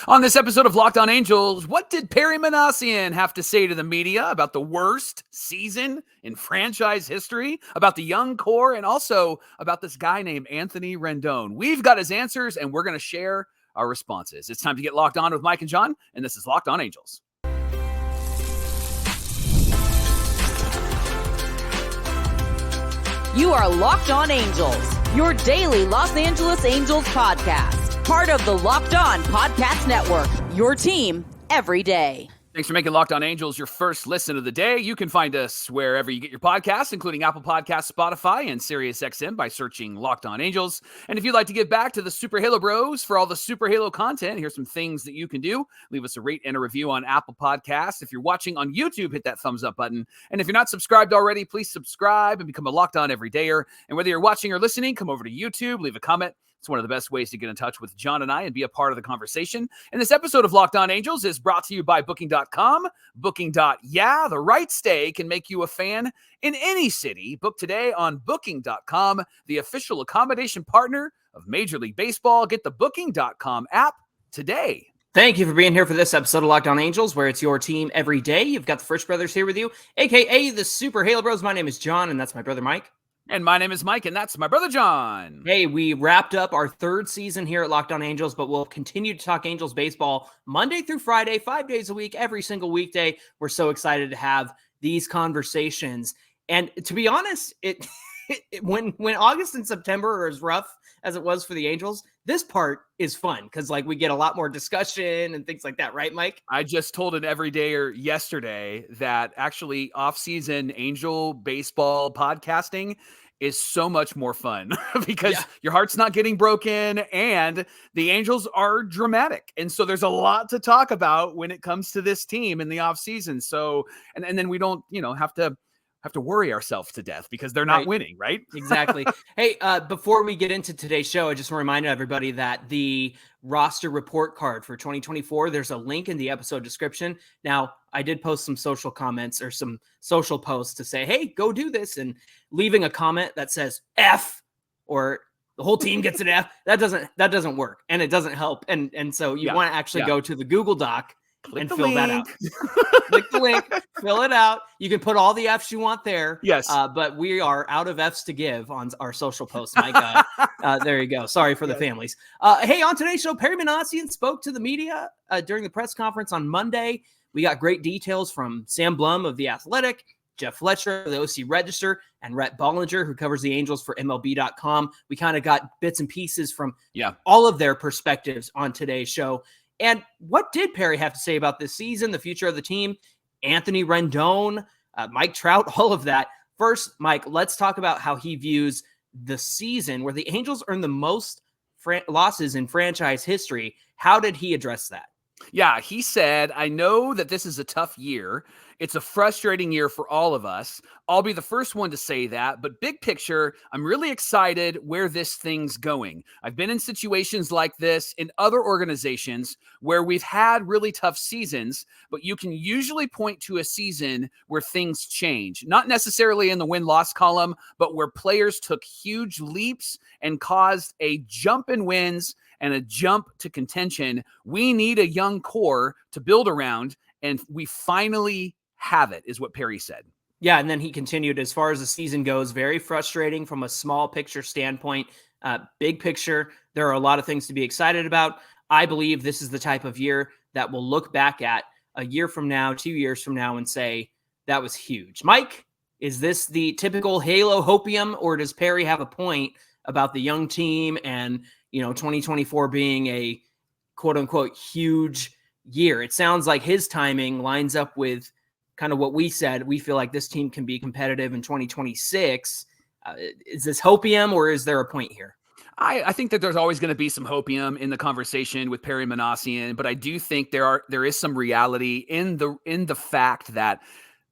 On this episode of Locked On Angels, what did Perry Minasian have to say to the media about the worst season in franchise history, about the young core, and also about this guy named Anthony Rendon? We've got his answers, and we're going to share our responses. It's time to get locked on with Mike and John, and this is Locked On Angels. You are Locked On Angels, your daily Los Angeles Angels podcast. Part of the Locked On Podcast Network, your team every day. Thanks for making Locked On Angels your first listen of the day. You can find us wherever you get your podcasts, including Apple Podcasts, Spotify, and SiriusXM by searching Locked On Angels. And if you'd like to give back to the Super Halo Bros for all the Super Halo content, here's some things that you can do. Leave us a rate and a review on Apple Podcasts. If you're watching on YouTube, hit that thumbs up button. And if you're not subscribed already, please subscribe and become a Locked On Everydayer. And whether you're watching or listening, come over to YouTube, leave a comment. It's one of the best ways to get in touch with John and I and be a part of the conversation. And this episode of Locked On Angels is brought to you by Booking.com. Booking.yeah, the right stay can make you a fan in any city. Book today on Booking.com, the official accommodation partner of Major League Baseball. Get the Booking.com app today. Thank you for being here for this episode of Locked On Angels, where it's your team every day. You've got the Frisch Brothers here with you, a.k.a. the Super Halo Bros. My name is John, and that's my brother Mike. And my name is Mike, and that's my brother John. Hey, we wrapped up our third season here at Locked On Angels, but we'll continue to talk Angels baseball Monday through Friday, 5 days a week, every single weekday. We're so excited to have these conversations. And to be honest, when August and September are as rough as it was for the Angels, this part is fun because we get a lot more discussion and things like that, right, Mike? I just told an everydayer yesterday that actually off-season Angel baseball podcasting is so much more fun because your heart's not getting broken and the Angels are dramatic. And so there's a lot to talk about when it comes to this team in the off-season. So, and then we don't, have to worry ourselves to death because they're not winning, right? Exactly. Hey, before we get into today's show, I just want to remind everybody that the roster report card for 2024, there's a link in the episode description. Now, I did post some social comments or some social posts to say, hey, go do this, and leaving a comment that says F or the whole team gets an F, that doesn't work and it doesn't help. And so you want to actually go to the Google Doc and fill that out. Click the link, fill it out. You can put all the Fs you want there. Yes. But we are out of Fs to give on our social posts, Mike. There you go. Sorry for the families. Hey, on today's show, Perry Minasian spoke to the media during the press conference on Monday. We got great details from Sam Blum of The Athletic, Jeff Fletcher, the OC Register, and Rhett Bollinger, who covers the Angels for MLB.com. We kind of got bits and pieces from all of their perspectives on today's show. And what did Perry have to say about this season, the future of the team, Anthony Rendon, Mike Trout, all of that? First, Mike, let's talk about how he views the season where the Angels earned the most losses in franchise history. How did he address that? Yeah, he said, I know that this is a tough year. It's a frustrating year for all of us. I'll be the first one to say that, but big picture, I'm really excited where this thing's going. I've been in situations like this in other organizations where we've had really tough seasons, but you can usually point to a season where things change, not necessarily in the win-loss column, but where players took huge leaps and caused a jump in wins and a jump to contention. We need a young core to build around, and we finally have it, is what Perry said. Yeah, and then he continued, as far as the season goes, very frustrating from a small picture standpoint. Big picture, there are a lot of things to be excited about. I believe this is the type of year that we'll look back at a year from now, 2 years from now, and say, that was huge. Mike, is this the typical Halo hopium, or does Perry have a point about the young team and 2024 being a quote-unquote huge year? It sounds like his timing lines up with kind of what we said. We feel like this team can be competitive in 2026. Is this hopium, or is there a point here? I think that there's always going to be some hopium in the conversation with Perry Minasian, but I do think there is some reality in the fact that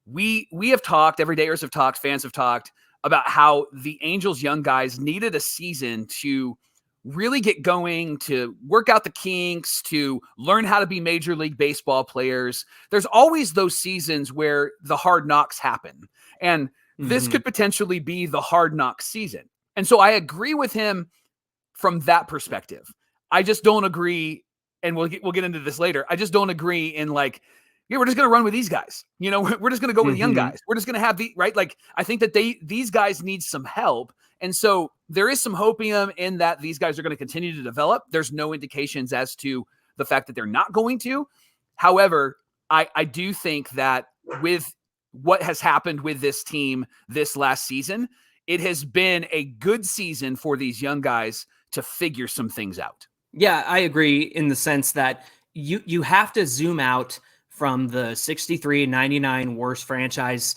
we have talked, everydayers have talked, fans have talked about how the Angels young guys needed a season to really get going, to work out the kinks, to learn how to be Major League Baseball players. There's always those seasons where the hard knocks happen. And this could potentially be the hard knock season. And so I agree with him from that perspective. I just don't agree and we'll get into this later. I just don't agree in like, yeah, we're just going to run with these guys. You know, we're just going to go with young guys. We're just going to have right. Like, I think that these guys need some help. And so there is some hopium in that these guys are going to continue to develop. There's no indications as to the fact that they're not going to. However, I do think that with what has happened with this team this last season, it has been a good season for these young guys to figure some things out. Yeah, I agree in the sense that you have to zoom out from the 63-99 worst franchise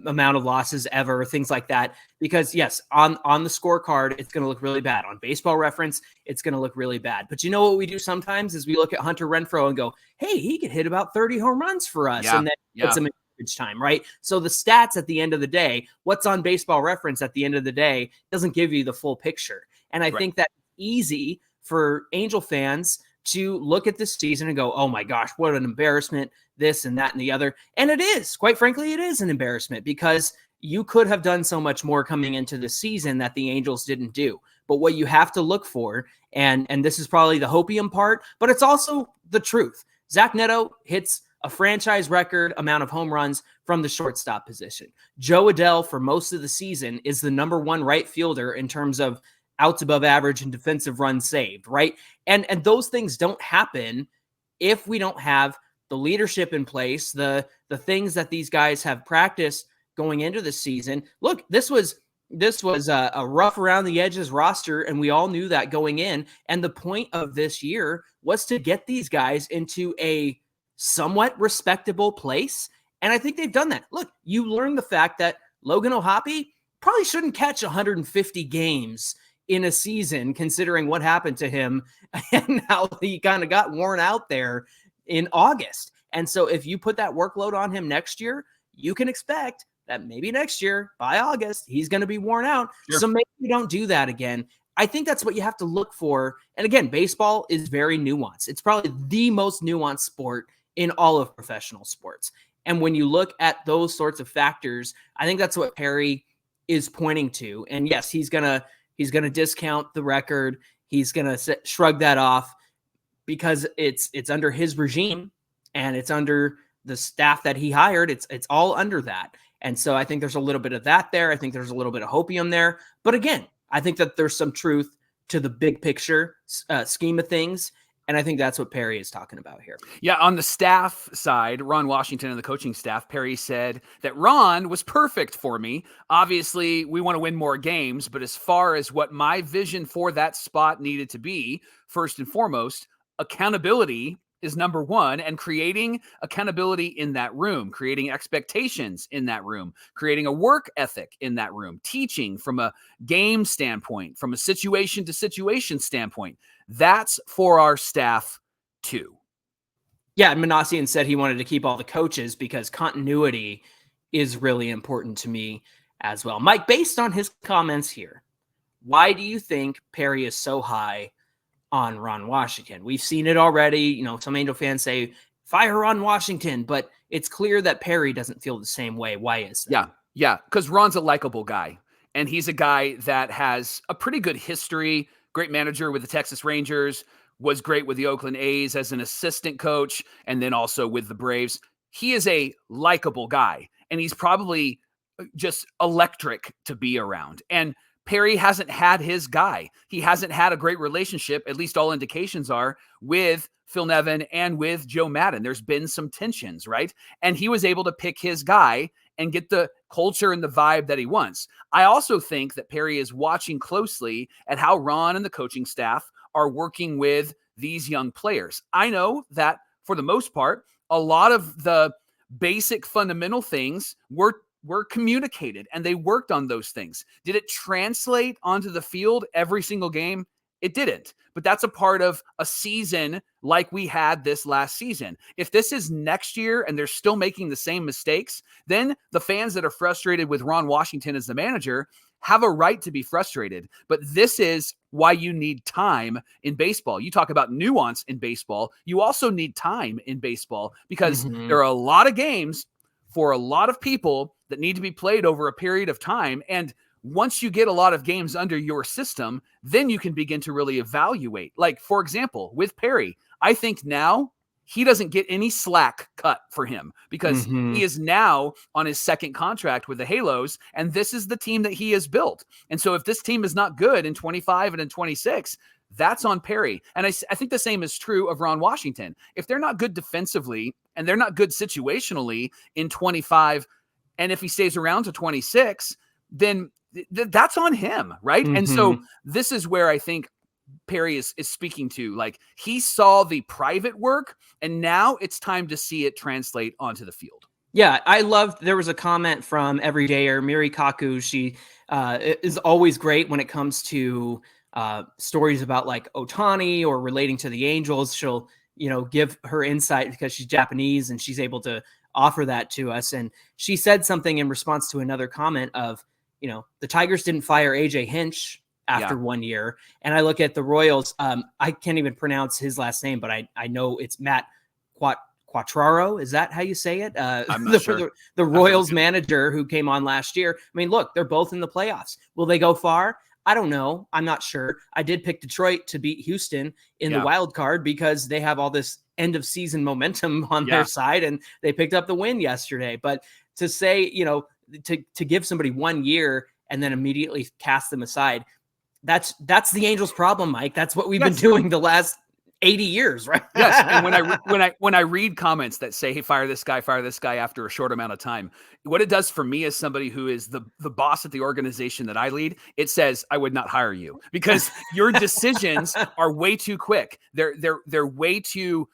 amount of losses ever, things like that. Because yes, on the scorecard, it's going to look really bad. On Baseball Reference, it's going to look really bad. But you know what we do sometimes is we look at Hunter Renfroe and go, hey, he could hit about 30 home runs for us. And then get some time, right? So the stats at the end of the day, what's on Baseball Reference at the end of the day doesn't give you the full picture. And I think that's easy for Angel fans to look at this season and go, oh my gosh, what an embarrassment, this and that and the other. And it is, quite frankly, it is an embarrassment because you could have done so much more coming into the season that the Angels didn't do. But what you have to look for, and this is probably the hopium part, but it's also the truth. Zach Neto hits a franchise record amount of home runs from the shortstop position. Joe Adell, for most of the season, is the number one right fielder in terms of outs above average and defensive runs saved, right? And those things don't happen if we don't have the leadership in place, the things that these guys have practiced going into the season. Look, this was a rough around the edges roster, and we all knew that going in. And the point of this year was to get these guys into a somewhat respectable place. And I think they've done that. Look, you learn the fact that Logan O'Hoppe probably shouldn't catch 150 games in a season, considering what happened to him and how he kind of got worn out there in August. And so if you put that workload on him next year, you can expect that maybe next year by August, he's going to be worn out. Sure. So maybe you don't do that again. I think that's what you have to look for. And again, baseball is very nuanced. It's probably the most nuanced sport in all of professional sports. And when you look at those sorts of factors, I think that's what Perry is pointing to. And yes, he's going to discount the record. He's going to shrug that off because it's under his regime and it's under the staff that he hired. It's all under that. And so I think there's a little bit of that there. I think there's a little bit of hopium there. But again, I think that there's some truth to the big picture scheme of things. And I think that's what Perry is talking about here. Yeah, on the staff side, Ron Washington and the coaching staff, Perry said that Ron was perfect for me. Obviously, we want to win more games, but as far as what my vision for that spot needed to be, first and foremost, accountability is number one, and creating accountability in that room, creating expectations in that room, creating a work ethic in that room, teaching from a game standpoint, from a situation to situation standpoint. That's for our staff too. Yeah, Minasian said he wanted to keep all the coaches because continuity is really important to me as well. Mike, based on his comments here, why do you think Perry is so high on Ron Washington? We've seen it already. You know, some Angel fans say, fire Ron Washington, but it's clear that Perry doesn't feel the same way. Why is that? Yeah, because Ron's a likable guy, and he's a guy that has a pretty good history. Great manager with the Texas Rangers, was great with the Oakland A's as an assistant coach, and then also with the Braves. He is a likable guy, and he's probably just electric to be around. And Perry hasn't had his guy. He hasn't had a great relationship, at least all indications are, with Phil Nevin and with Joe Maddon. There's been some tensions, right? And he was able to pick his guy and get the culture and the vibe that he wants. I also think that Perry is watching closely at how Ron and the coaching staff are working with these young players. I know that for the most part, a lot of the basic fundamental things were communicated and they worked on those things. Did it translate onto the field every single game? It didn't, but that's a part of a season like we had this last season. If this is next year and they're still making the same mistakes, then the fans that are frustrated with Ron Washington as the manager have a right to be frustrated. But this is why you need time in baseball. You talk about nuance in baseball. You also need time in baseball because there are a lot of games for a lot of people that need to be played over a period of time. And once you get a lot of games under your system, then you can begin to really evaluate. Like, for example, with Perry, I think now he doesn't get any slack cut for him because he is now on his second contract with the Halos, and this is the team that he has built. And so if this team is not good in 25 and in 26, that's on Perry. And I think the same is true of Ron Washington. If they're not good defensively and they're not good situationally in 25, and if he stays around to 26, then that's on him, right? And so this is where I think Perry is speaking to, like, he saw the private work and now it's time to see it translate onto the field. Yeah, I loved, there was a comment from Everydayer, Miri Kaku. She is always great when it comes to stories about like Ohtani or relating to the Angels. She'll, give her insight because she's Japanese and she's able to offer that to us. And she said something in response to another comment of, the Tigers didn't fire AJ Hinch after 1 year. And I look at the Royals. I can't even pronounce his last name, but I know it's Matt Quattraro. Is that how you say it? I'm not sure. The Royals manager who came on last year. I mean, look, they're both in the playoffs. Will they go far? I don't know. I'm not sure. I did pick Detroit to beat Houston in the wild card because they have all this end of season momentum on their side, and they picked up the win yesterday. But to say, to give somebody 1 year and then immediately cast them aside, that's the Angels' problem, Mike. That's what we've been doing the last 80 years, right? Yes. And when I read comments that say, hey, fire this guy after a short amount of time, what it does for me as somebody who is the boss at the organization that I lead, it says, I would not hire you because your decisions are way too quick. They're way too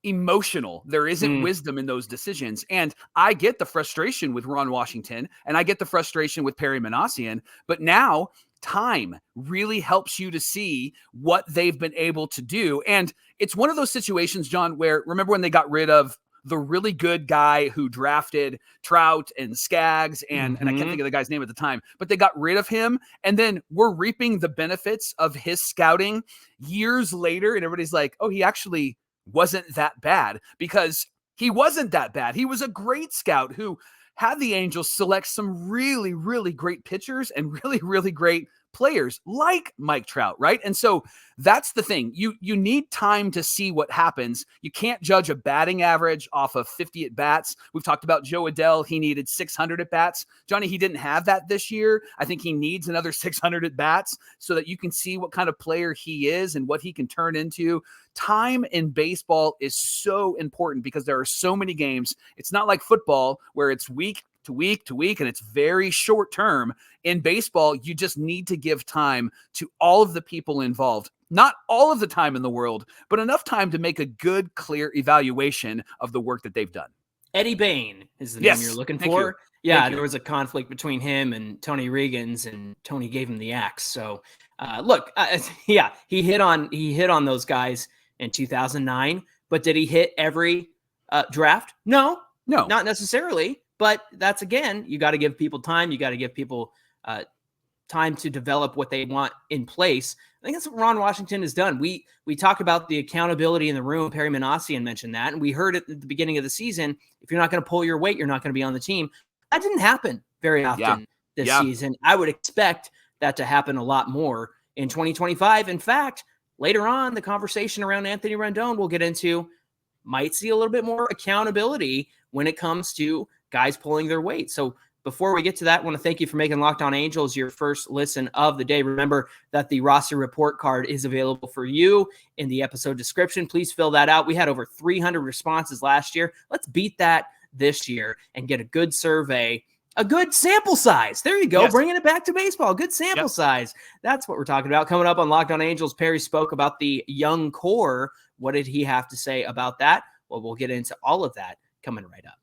emotional. There isn't wisdom in those decisions. And I get the frustration with Ron Washington and I get the frustration with Perry Minasian, but now time really helps you to see what they've been able to do. And it's one of those situations, John, where remember when they got rid of the really good guy who drafted Trout and Skaggs and I can't think of the guy's name at the time, but they got rid of him. And then we're reaping the benefits of his scouting years later. And everybody's like, oh, he actually wasn't that bad, because he wasn't that bad. He was a great scout who had the Angels select some really, really great pitchers and really, really great players like Mike Trout, right? And so that's the thing. You need time to see what happens. You can't judge a batting average off of 50 at bats. We've talked about Joe Adell. He needed 600 at bats. Johnny, he didn't have that this year. I think he needs another 600 at bats so that you can see what kind of player he is and what he can turn into. Time in baseball is so important because there are so many games. It's not like football where it's week to week to week and it's very short term. In baseball, you just need to give time to all of the people involved. Not all of the time in the world, but enough time to make a good, clear evaluation of the work that they've done. Eddie Bain is the name you're looking for. Yeah, there was a conflict between him and Tony Regans, and Tony gave him the axe. So, he hit on those guys in 2009. But did he hit every draft? No, not necessarily. But that's, again, you got to give people time. You got to give people time to develop what they want in place. I think that's what Ron Washington has done. We talk about the accountability in the room. Perry Minasian mentioned that, and we heard it at the beginning of the season. If you're not going to pull your weight, you're not going to be on the team. That didn't happen very often this season. I would expect that to happen a lot more in 2025. In fact, later on, the conversation around Anthony Rendon we'll get into might see a little bit more accountability when it comes to guys pulling their weight. So before we get to that, I want to thank you for making Locked On Angels your first listen of the day. Remember that the roster report card is available for you in the episode description. Please fill that out. We had over 300 responses last year. Let's beat that this year and get a good survey, a good sample size. There you go. Yes. Bringing it back to baseball. Good sample size. That's what we're talking about. Coming up on Locked On Angels, Perry spoke about the young core. What did he have to say about that? Well, we'll get into all of that coming right up.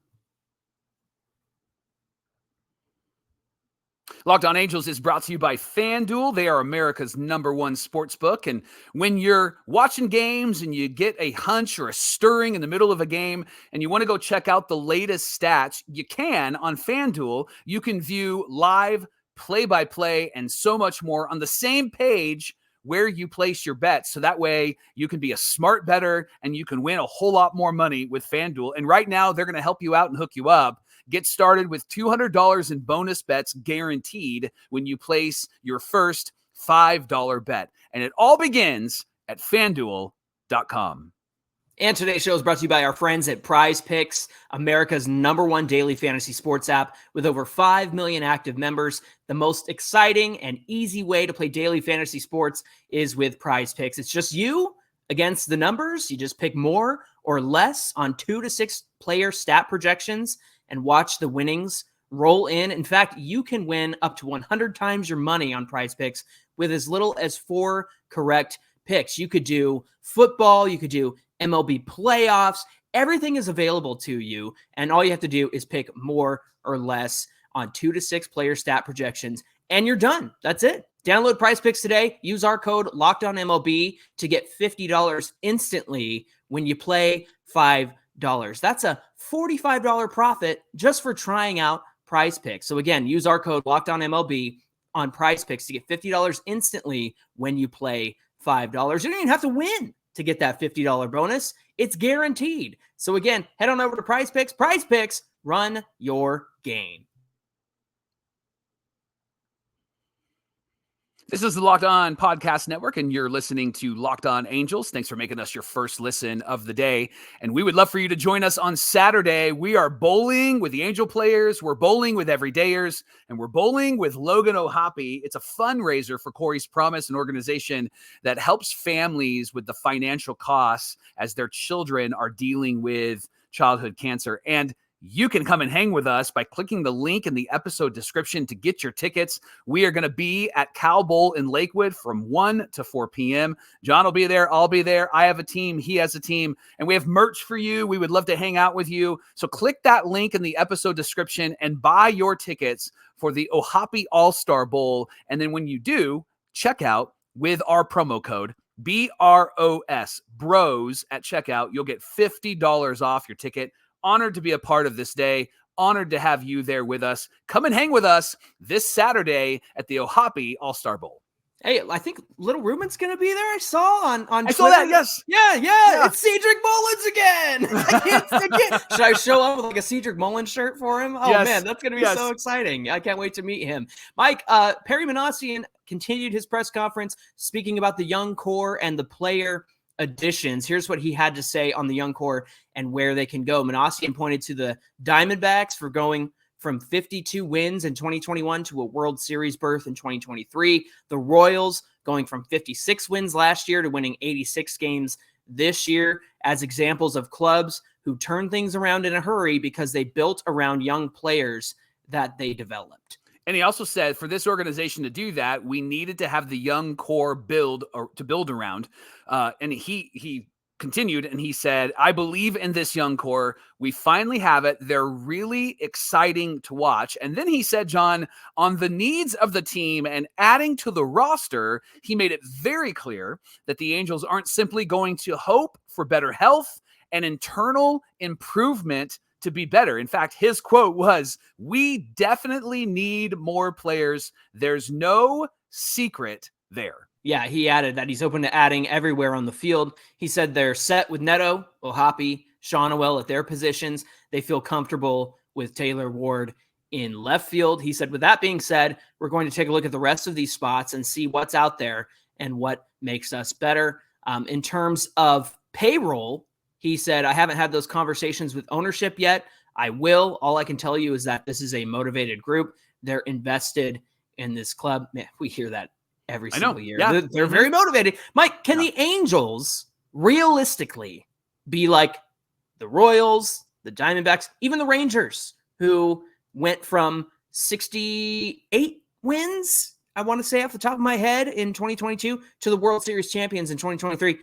Locked On Angels is brought to you by FanDuel. They are America's #1 sportsbook. And when you're watching games and you get a hunch or a stirring in the middle of a game and you want to go check out the latest stats, you can on FanDuel. You can view live play-by-play and so much more on the same page where you place your bets. So that way you can be a smart bettor and you can win a whole lot more money with FanDuel. And right now they're going to help you out and hook you up. Get started with $200 in bonus bets guaranteed when you place your first $5 bet. And it all begins at FanDuel.com. And today's show is brought to you by our friends at Prize Picks, America's #1 daily fantasy sports app with over 5 million active members. The most exciting and easy way to play daily fantasy sports is with Prize Picks. It's just you against the numbers. You just pick more or less on 2 to 6 player stat projections and watch the winnings roll in. In fact, you can win up to 100 times your money on Prize Picks with as little as 4 correct picks. You could do football, you could do MLB playoffs. Everything is available to you, and all you have to do is pick more or less on 2 to 6 player stat projections, and you're done. That's it. Download Prize Picks today. Use our code LOCKEDONMLB to get $50 instantly when you play $5. That's a $45 profit just for trying out Prize Picks. So again, use our code LOCKEDONMLB on Prize Picks to get $50 instantly when you play $5. You don't even have to win to get that $50 bonus. It's guaranteed. So again, head on over to Prize Picks. Prize Picks, run your game. This is the Locked On Podcast Network, and you're listening to Locked On Angels. Thanks for making us your first listen of the day. And we would love for you to join us on Saturday. We are bowling with the Angel players. We're bowling with everydayers, and we're bowling with Logan O'Hoppe. It's a fundraiser for Corey's Promise, an organization that helps families with the financial costs as their children are dealing with childhood cancer. And you can come and hang with us by clicking the link in the episode description to get your tickets. We are going to be at Cow Bowl in Lakewood from 1 to 4 p.m. John will be there. I'll be there. I have a team. He has a team. And we have merch for you. We would love to hang out with you. So click that link in the episode description and buy your tickets for the O'Hoppe All-Star Bowl. And then when you do, check out with our promo code BROS, BROS, at checkout. You'll get $50 off your ticket. Honored to be a part of this day. Honored to have you there with us. Come and hang with us this Saturday at the O'Hoppe All-Star Bowl. Hey, I think Little Ruben's going to be there. I saw on I Twitter. saw that, yes. Yeah. It's Cedric Mullins again. I can't. Should I show up with like a Cedric Mullins shirt for him? Oh, yes. Man, that's going to be so exciting. I can't wait to meet him. Mike, Perry Minasian continued his press conference speaking about the young core and the player additions. Here's what he had to say on the young core and where they can go. Minasian pointed to the Diamondbacks for going from 52 wins in 2021 to a World Series berth in 2023. The Royals going from 56 wins last year to winning 86 games this year as examples of clubs who turn things around in a hurry because they built around young players that they developed. And he also said for this organization to do that, we needed to have the young core build around. And he continued and he said, I believe in this young core. We finally have it. They're really exciting to watch. And then he said, John, on the needs of the team and adding to the roster, he made it very clear that the Angels aren't simply going to hope for better health and internal improvement to be better. In fact, his quote was, we definitely need more players. There's no secret there. Yeah, he added that he's open to adding everywhere on the field. He said they're set with Neto, O'Hoppe, Shawnuel at their positions. They feel comfortable with Taylor Ward in left field. He said, with that being said, we're going to take a look at the rest of these spots and see what's out there and what makes us better. In terms of payroll, he said, I haven't had those conversations with ownership yet. I will. All I can tell you is that this is a motivated group. They're invested in this club. Man, we hear that every single year. Yeah. They're very motivated. Mike, can the Angels realistically be like the Royals, the Diamondbacks, even the Rangers, who went from 68 wins, I want to say off the top of my head, in 2022 to the World Series champions in 2023?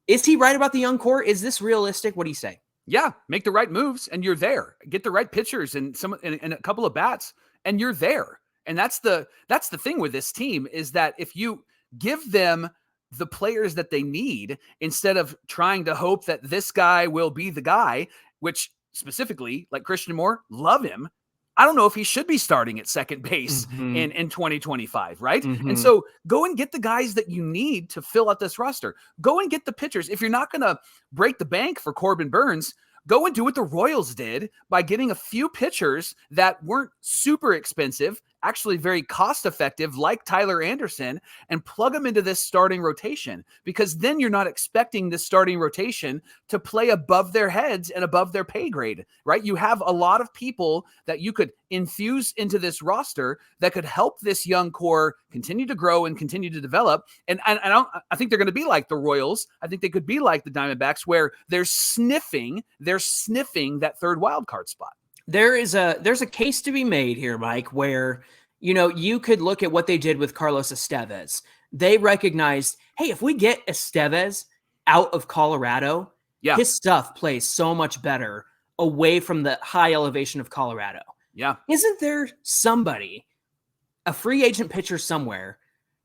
Is he right about the young core? Is this realistic? What do you say? Yeah, make the right moves and you're there. Get the right pitchers and a couple of bats and you're there. And that's the thing with this team is that if you give them the players that they need instead of trying to hope that this guy will be the guy, which specifically like Christian Moore, love him. I don't know if he should be starting at second base in 2025, right? And so go and get the guys that you need to fill out this roster. Go and get the pitchers. If you're not going to break the bank for Corbin Burns, go and do what the Royals did by getting a few pitchers that weren't super expensive, actually very cost effective, like Tyler Anderson, and plug them into this starting rotation, because then you're not expecting this starting rotation to play above their heads and above their pay grade, right? You have a lot of people that you could infuse into this roster that could help this young core continue to grow and continue to develop. And I think they're going to be like the Royals. I think they could be like the Diamondbacks, where they're sniffing that third wild card spot. There's a case to be made here, Mike, where, you could look at what they did with Carlos Estevez. They recognized, hey, if we get Estevez out of Colorado, his stuff plays so much better away from the high elevation of Colorado. Yeah. Isn't there somebody, a free agent pitcher somewhere,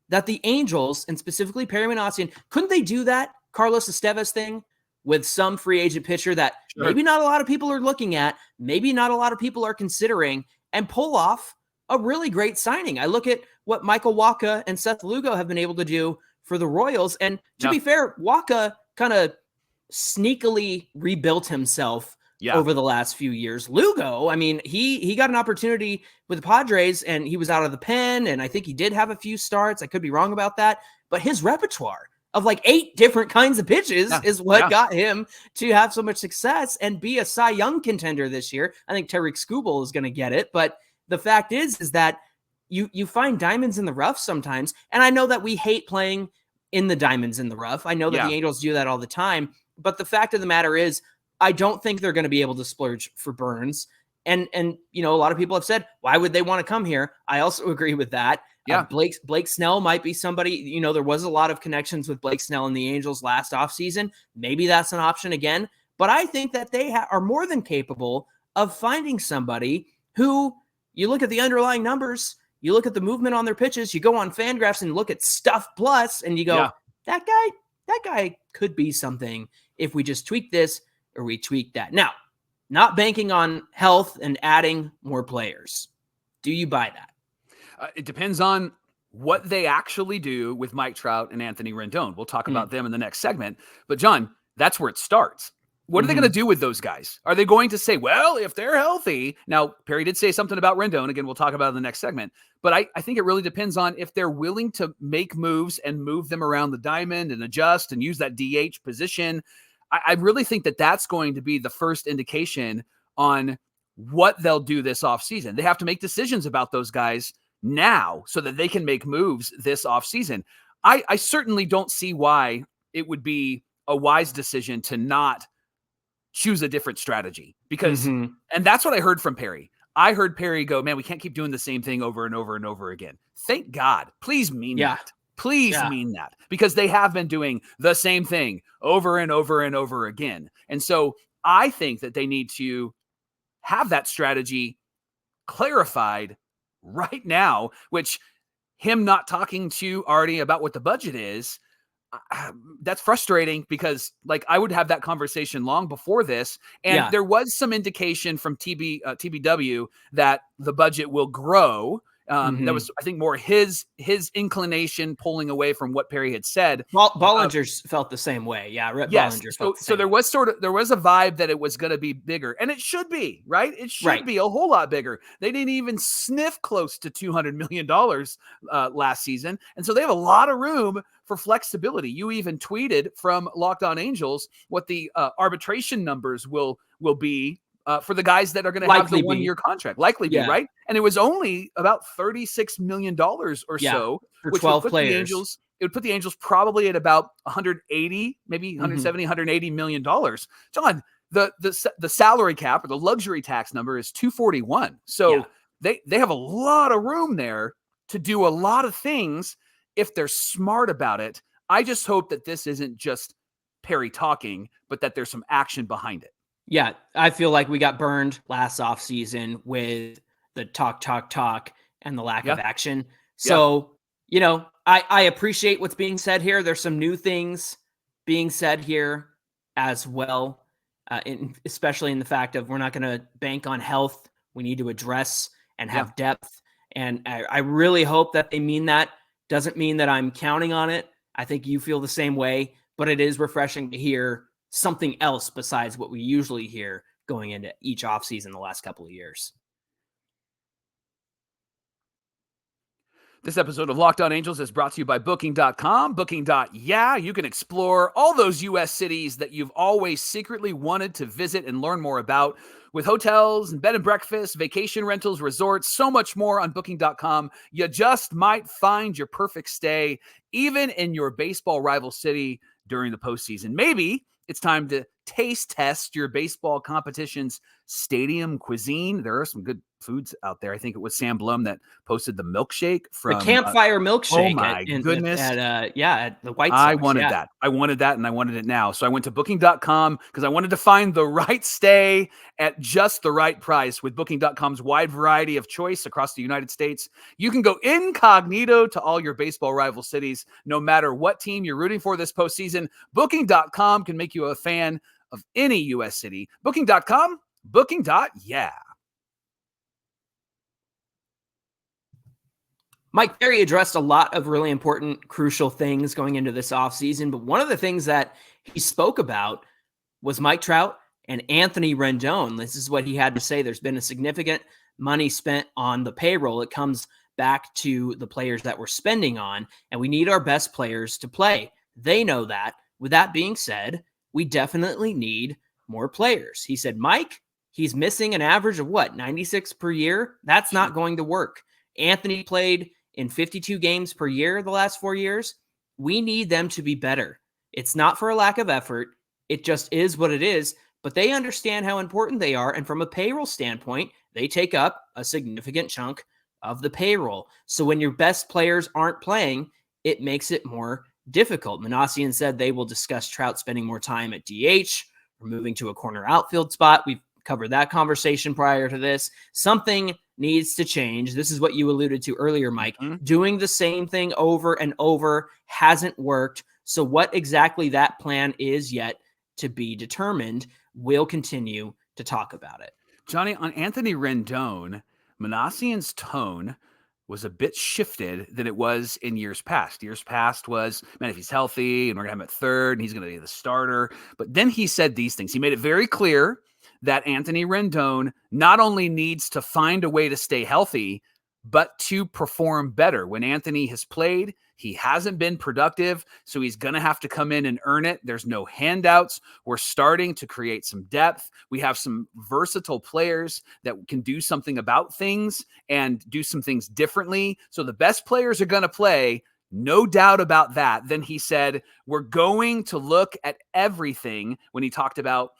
that the Angels, and specifically Perry Minasian, couldn't they do that Carlos Estevez thing with some free agent pitcher that maybe not a lot of people are looking at, maybe not a lot of people are considering, and pull off a really great signing? I look at what Michael Wacha and Seth Lugo have been able to do for the Royals. And to be fair, Wacha kind of sneakily rebuilt himself over the last few years. Lugo, I mean, he got an opportunity with the Padres and he was out of the pen, and I think he did have a few starts. I could be wrong about that, but his repertoire of like 8 different kinds of pitches is what got him to have so much success and be a Cy Young contender this year. I think Tarik Skubal is going to get it, but the fact is that you find diamonds in the rough sometimes. And I know that we hate playing in the diamonds in the rough. I know that the Angels do that all the time, but the fact of the matter is, I don't think they're going to be able to splurge for Burns. And a lot of people have said, why would they want to come here? I also agree with that. Yeah. Blake Snell might be somebody, there was a lot of connections with Blake Snell and the Angels last offseason. Maybe that's an option again, but I think that they are more than capable of finding somebody who, you look at the underlying numbers, you look at the movement on their pitches, you go on Fangraphs and look at Stuff Plus, and you go, that guy could be something if we just tweak this or we tweak that. Now, not banking on health and adding more players. Do you buy that? It depends on what they actually do with Mike Trout and Anthony Rendon. We'll talk about them in the next segment. But John, that's where it starts. What are they going to do with those guys? Are they going to say, well, if they're healthy? Now, Perry did say something about Rendon. Again, we'll talk about it in the next segment. But I think it really depends on if they're willing to make moves and move them around the diamond and adjust and use that DH position. I really think that that's going to be the first indication on what they'll do this offseason. They have to make decisions about those guys now so that they can make moves this offseason. I certainly don't see why it would be a wise decision to not choose a different strategy, because, and that's what I heard from Perry. I heard Perry go, man, we can't keep doing the same thing over and over and over again. Thank God. Please mean that. Please mean that, because they have been doing the same thing over and over and over again. And so I think that they need to have that strategy clarified right now, which him not talking to Artie about what the budget is, that's frustrating, because like I would have that conversation long before this. And there was some indication from TBW that the budget will grow. That was, I think, more his inclination pulling away from what Perry had said. Bollinger felt the same way. Yeah. Rhett Bollinger felt the same so there was there was a vibe that it was going to be bigger, and it should be, right? It should be a whole lot bigger. They didn't even sniff close to $200 million last season. And so they have a lot of room for flexibility. You even tweeted from Locked On Angels what the arbitration numbers will be for the guys that are going to have the 1-year contract, likely be, right? And it was only about $36 million or so for 12 players. It would put the Angels probably at about 180, maybe 170, $180 million. John, the salary cap or the luxury tax number is 241. So they have a lot of room there to do a lot of things if they're smart about it. I just hope that this isn't just Perry talking, but that there's some action behind it. Yeah, I feel like we got burned last offseason with the talk, and the lack of action. So, I appreciate what's being said here. There's some new things being said here as well, especially in the fact of we're not going to bank on health. We need to address and have depth. And I really hope that they mean that. Doesn't mean that I'm counting on it. I think you feel the same way, but it is refreshing to hear something else besides what we usually hear going into each offseason the last couple of years. This episode of Locked On Angels is brought to you by Booking.com. Booking.yeah, you can explore all those U.S. cities that you've always secretly wanted to visit and learn more about. With hotels and bed and breakfast, vacation rentals, resorts, so much more on Booking.com, you just might find your perfect stay, even in your baseball rival city during the postseason. Maybe it's time to taste test your baseball competition's stadium cuisine. There are some good foods out there. I think it was Sam Blum that posted the milkshake from the campfire milkshake. Oh my goodness. At the White Sox. I wanted that. I wanted that, and I wanted it now. So I went to Booking.com because I wanted to find the right stay at just the right price. With Booking.com's wide variety of choice across the United States, you can go incognito to all your baseball rival cities. No matter what team you're rooting for this postseason, Booking.com can make you a fan of any U.S. city. Booking.com, Booking.yeah. Mike Perry addressed a lot of really important, crucial things going into this offseason, but one of the things that he spoke about was Mike Trout and Anthony Rendon. This is what he had to say. There's been a significant money spent on the payroll. It comes back to the players that we're spending on, and we need our best players to play. They know that. With that being said, we definitely need more players. He said, Mike, he's missing an average of what, 96 per year? That's not going to work. Anthony played in 52 games per year the last 4 years. We need them to be better. It's not for a lack of effort. It just is what it is. But they understand how important they are. And from a payroll standpoint, they take up a significant chunk of the payroll. So when your best players aren't playing, it makes it more difficult. Minasian said they will discuss Trout spending more time at DH or moving to a corner outfield spot. We've covered that conversation prior to this. Something needs to change. This is what you alluded to earlier, Mike. Mm-hmm. Doing the same thing over and over hasn't worked. So what exactly that plan is yet to be determined. We'll continue to talk about it. Johnny, on Anthony Rendon, Minasian's tone was a bit shifted than it was in years past. Years past was, man, if he's healthy and we're going to have him at third and he's going to be the starter. But then he said these things. He made it very clear that Anthony Rendon not only needs to find a way to stay healthy, but to perform better. When Anthony has played, he hasn't been productive, so he's going to have to come in and earn it. There's no handouts. We're starting to create some depth. We have some versatile players that can do something about things and do some things differently. So the best players are going to play, no doubt about that. Then he said, we're going to look at everything when he talked about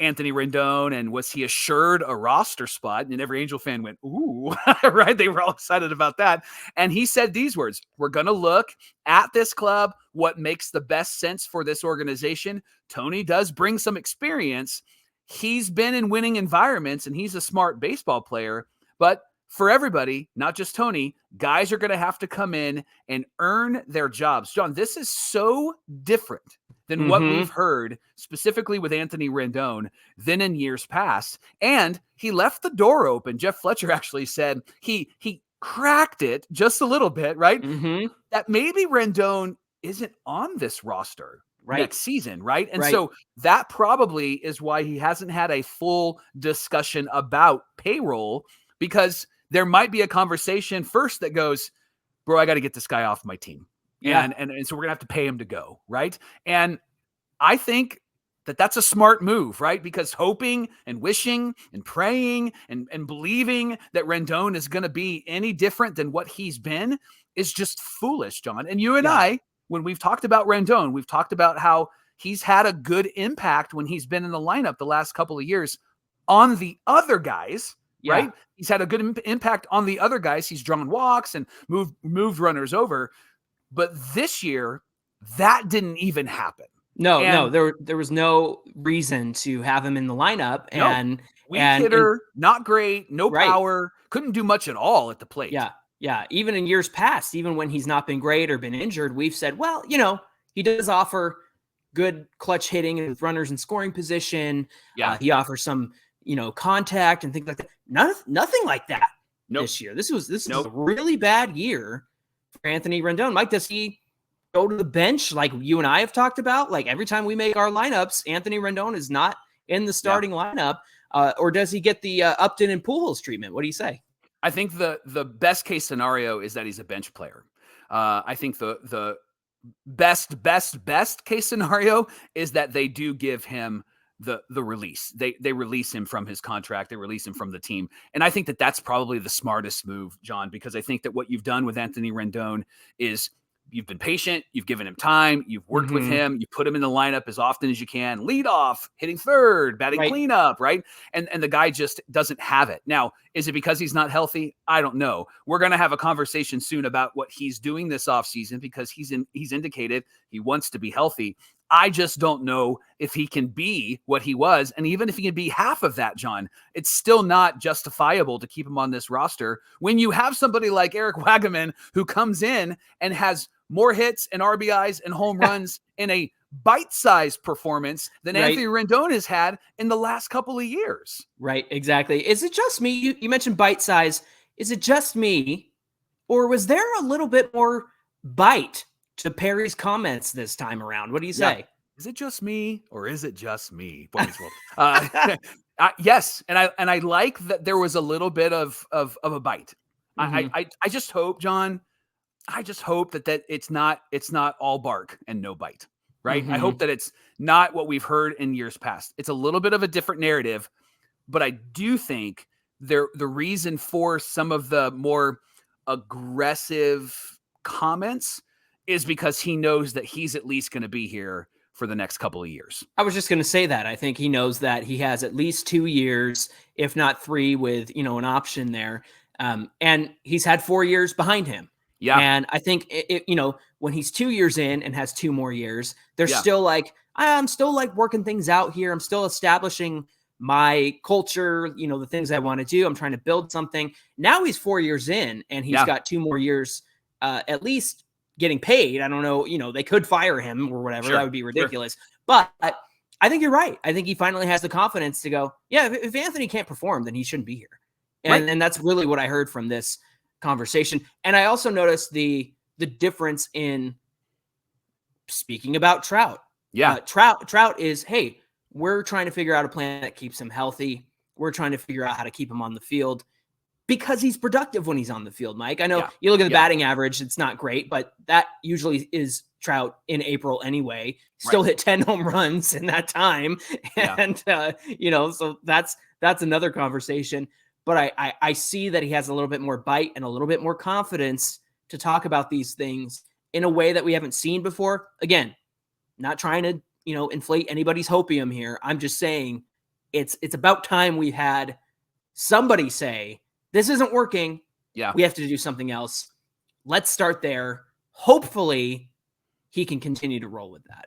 Anthony Rendon and was he assured a roster spot? And every Angel fan went, ooh, right? They were all excited about that. And he said these words, we're going to look at this club, what makes the best sense for this organization. Tony does bring some experience. He's been in winning environments and he's a smart baseball player. But for everybody, not just Tony, guys are going to have to come in and earn their jobs. John, this is so different than what we've heard specifically with Anthony Rendon than in years past. And he left the door open. Jeff Fletcher actually said he cracked it just a little bit, right? That maybe Rendon isn't on this roster next season, right? And so that probably is why he hasn't had a full discussion about payroll, because there might be a conversation first that goes, bro, I got to get this guy off my team. Yeah. And so we're going to have to pay him to go, right? And I think that that's a smart move, right? Because hoping and wishing and praying and believing that Rendon is going to be any different than what he's been is just foolish, John. And you and I, when we've talked about Rendon, we've talked about how he's had a good impact when he's been in the lineup the last couple of years on the other guys, right? He's had a good impact on the other guys. He's drawn walks and moved runners over. But this year, that didn't even happen. No, there was no reason to have him in the lineup. And weak hitter, not great, no power, couldn't do much at all at the plate. Yeah. Even in years past, even when he's not been great or been injured, we've said, well, he does offer good clutch hitting with runners in scoring position. He offers some, contact and things like that. Nothing like that this year. This was a really bad year for Anthony Rendon. Mike, does he go to the bench like you and I have talked about? Like every time we make our lineups, Anthony Rendon is not in the starting lineup. Or does he get the Upton and Pujols treatment? What do you say? I think the best case scenario is that he's a bench player. I think the best case scenario is that they do give him the release. They release him from his contract. They release him from the team. And I think that that's probably the smartest move, John, because I think that what you've done with Anthony Rendon is you've been patient. You've given him time. You've worked with him. You put him in the lineup as often as you can. Lead off, hitting third, batting cleanup, right? And the guy just doesn't have it. Now, is it because he's not healthy? I don't know. We're going to have a conversation soon about what he's doing this offseason because he's indicated he wants to be healthy. I just don't know if he can be what he was. And even if he can be half of that, John, it's still not justifiable to keep him on this roster when you have somebody like Eric Wagaman who comes in and has more hits and RBIs and home runs in a bite-sized performance than Anthony Rendon has had in the last couple of years. Right, exactly. Is it just me? You mentioned bite-size. Is it just me? Or was there a little bit more bite to Perry's comments this time around? What do you say? Yeah. Is it just me or is it just me? Yes. And I like that there was a little bit of a bite. I just hope, John, that it's not all bark and no bite, right? I hope that it's not what we've heard in years past. It's a little bit of a different narrative, but I do think the reason for some of the more aggressive comments is because he knows that he's at least going to be here for the next couple of years. I was just going to say that. I think he knows that he has at least 2 years, if not 3, with, an option there. And he's had 4 years behind him. Yeah. And I think, when he's 2 years in and has 2 more years, they're still like, I'm still like working things out here. I'm still establishing my culture, the things I want to do. I'm trying to build something. Now he's 4 years in and he's got 2 more years, at least getting paid. I don't know, they could fire him or whatever. That would be ridiculous. But I think you're right. I think he finally has the confidence to go, if Anthony can't perform, then he shouldn't be here. And that's really what I heard from this conversation. And I also noticed the difference in speaking about Trout. Yeah. Trout is, hey, we're trying to figure out a plan that keeps him healthy. We're trying to figure out how to keep him on the field because he's productive when he's on the field, Mike. I know you look at the batting average, it's not great, but that usually is Trout in April anyway. Still hit 10 home runs in that time. And, so that's another conversation. But I see that he has a little bit more bite and a little bit more confidence to talk about these things in a way that we haven't seen before. Again, not trying to, inflate anybody's hopium here. I'm just saying it's about time we had somebody say, this isn't working. Yeah. We have to do something else. Let's start there. Hopefully he can continue to roll with that.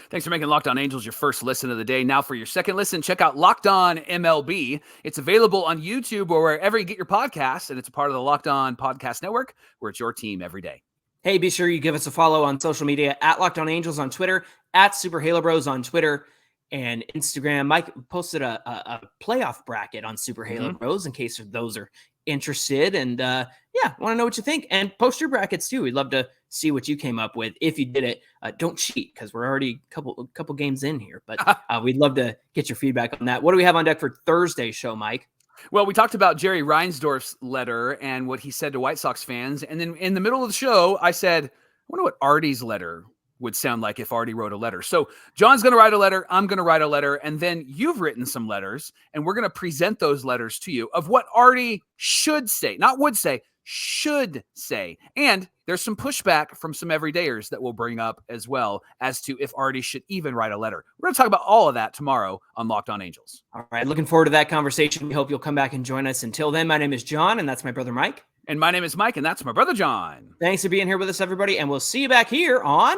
Thanks for making Locked On Angels your first listen of the day. Now for your second listen, check out Locked On MLB. It's available on YouTube or wherever you get your podcasts, and it's a part of the Locked On Podcast Network, where it's your team every day. Hey, be sure you give us a follow on social media at Locked On Angels on Twitter, at Super Halo Bros on Twitter and Instagram. Mike posted a playoff bracket on Super Halo Bros in case those are interested. And want to know what you think. And post your brackets too. We'd love to see what you came up with. If you did it, don't cheat because we're already a couple games in here. But we'd love to get your feedback on that. What do we have on deck for Thursday's show, Mike? Well, we talked about Jerry Reinsdorf's letter and what he said to White Sox fans. And then in the middle of the show, I said, I wonder what Artie's letter would sound like if Artie wrote a letter. So John's going to write a letter. I'm going to write a letter. And then you've written some letters and we're going to present those letters to you of what Artie should say, not would say, should say. And there's some pushback from some everydayers that we'll bring up as well as to if Artie should even write a letter. We're going to talk about all of that tomorrow on Locked On Angels. All right. Looking forward to that conversation. We hope you'll come back and join us. Until then, my name is John and that's my brother, Mike. And my name is Mike and that's my brother, John. Thanks for being here with us, everybody. And we'll see you back here on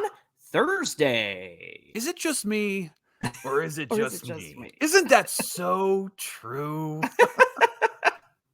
Thursday. Is it just me or is it just me? Isn't that so true?